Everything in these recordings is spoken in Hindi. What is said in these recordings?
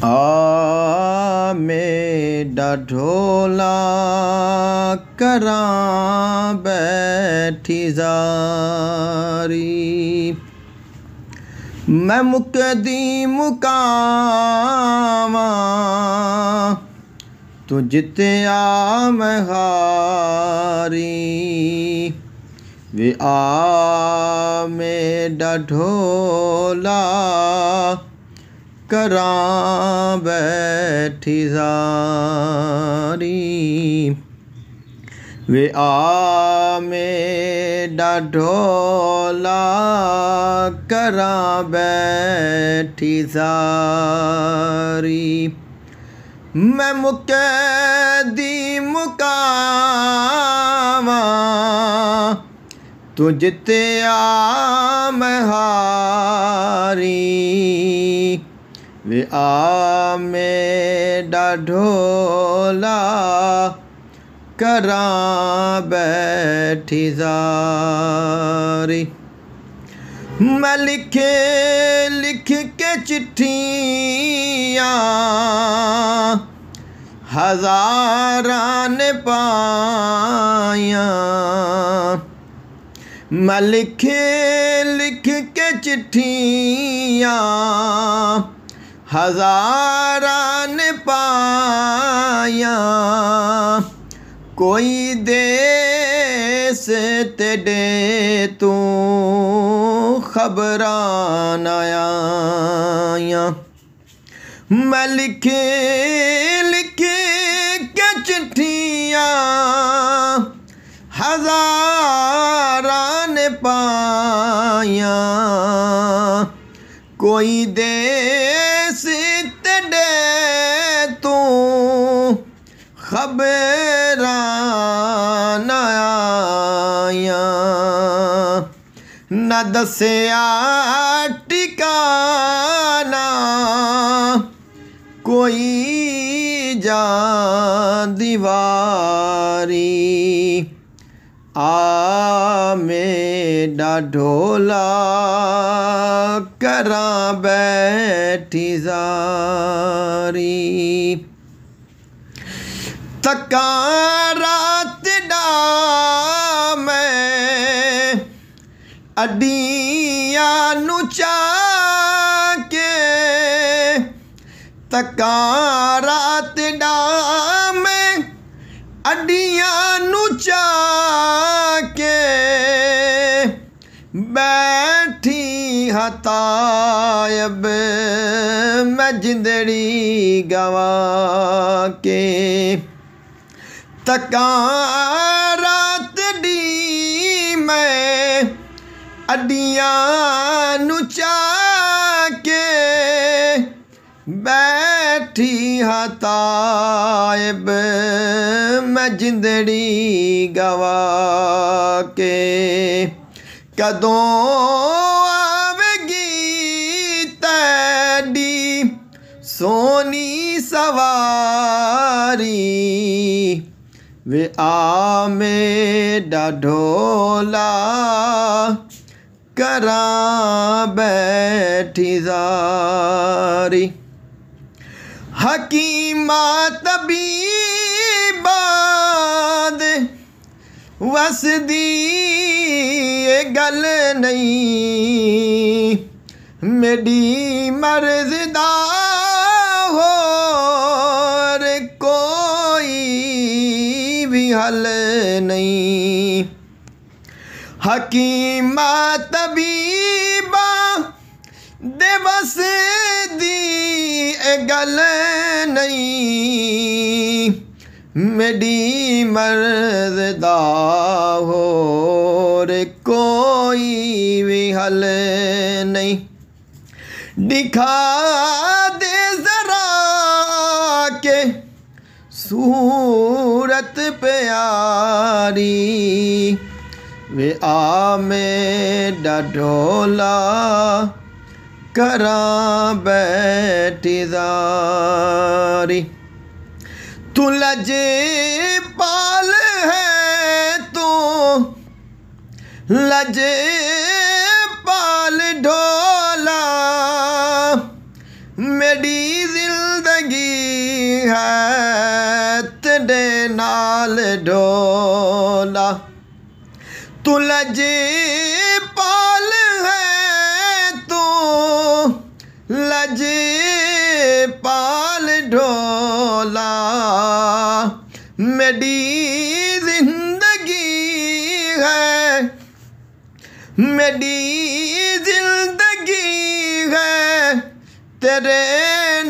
आ मेरा ढोला करां बैठी ज़ारी, मैं मुकदी मुकावां तू जित्या मैं हारी। वे आ मेरा ढोला करां बैठी ज़ारी, वे आ मेरा ढोला करां बैठी ज़ारी। मैं मुकदी मुकावां तू जित्या मैं हारी। वे आ मेरा ढोला करां बैठी ज़ारी। मैं लिखे लिख के चिट्ठियाँ हज़ारां ने पाया, मैं लिखे लिख के चिट्ठियाँ हज़ारां ने पाया। कोई देश तेरे तू खबरां न आया। मैं लिखे लिखे के चिट्ठियाँ हज़ारां ने पाया। कोई देश तेरे तू खबरां न आया। न दस्या ठिकाना कोई जां दीवारी। आ मेरा ढोला करां बैठी ज़ारी। तकां रात डा मैं अड्डियां नू चाके, तकां रात डा मैं अड्डियां नू चाके। बैठी हतायब मैं जिंदड़ी गवा के। तकां रात डी मैं अड्डियां नू चाके। बैठी हतायब मैं जिंदड़ी गवा के। कदों आवेगी तेरी सोनी सवारी। वे आ मेरा ढोला करां बैठी ज़ारी। हकीमा तबीबाद वसदी ये गल नहीं। मेरी मर्ज़ दा होर कोई भी हल नहीं। हकीमा तबीबा दे बस दी ए गल नहीं। मेरी मर्ज़ दा होर कोई भी हल नहीं। दिखा दे ज़रा के सूरत प्यारी। वे आ मेरा ढोला करां बैठी ज़ारी। तू लजे पाल है तू लजे पाल ढोला। मेरी नाल ढोला। तू लजे पाल है तू लजे पाल ढोला। मेरी जिंदगी है मेरी जिंदगी है तेरे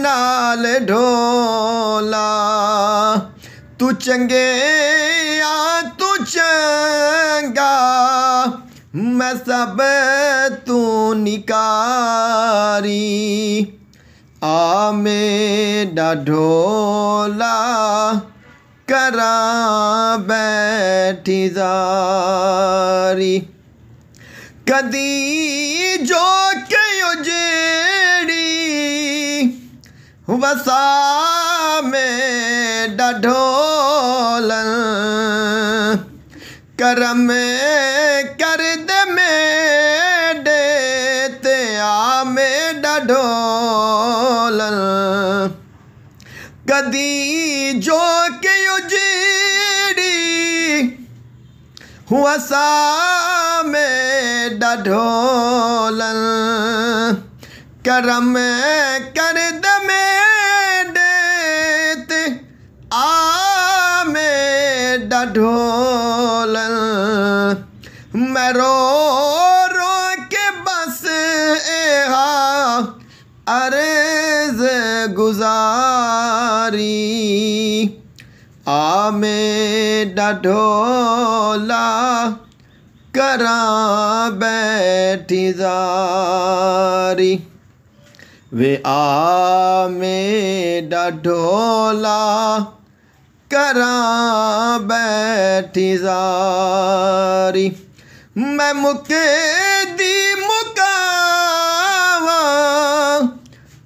नाल ढोला। तू चंगे या तू चंगा मैं सब तू निकारी। आ मेरा ढोला करा बैठी ज़ारी। कदी जो के उजेड़ी वसा मेरा ढोलन। करम कर दे मेरे ते आ मेरा ढोलन। कदी जो के उजेड़ी वसा मेरा ढोलन। करम कर दे मेरे ते आ मेरा ढोलन। मैं रो रो के बस एहा अर्ज़ गुजारी। आ मेरा ढोला करा बैठी ज़ारी। वे आ मेरा ढोला करा बैठी ज़ारी। मैं मुके दी मुकावा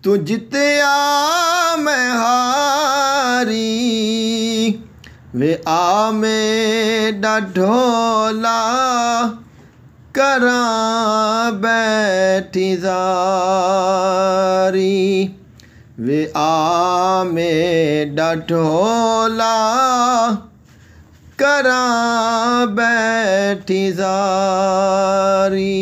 तू जितया मैं हारी। वे आ मेरा ढोला करा बैठी ज़ारी। वे आ मेरा ढोला करा बैठी ज़ारी।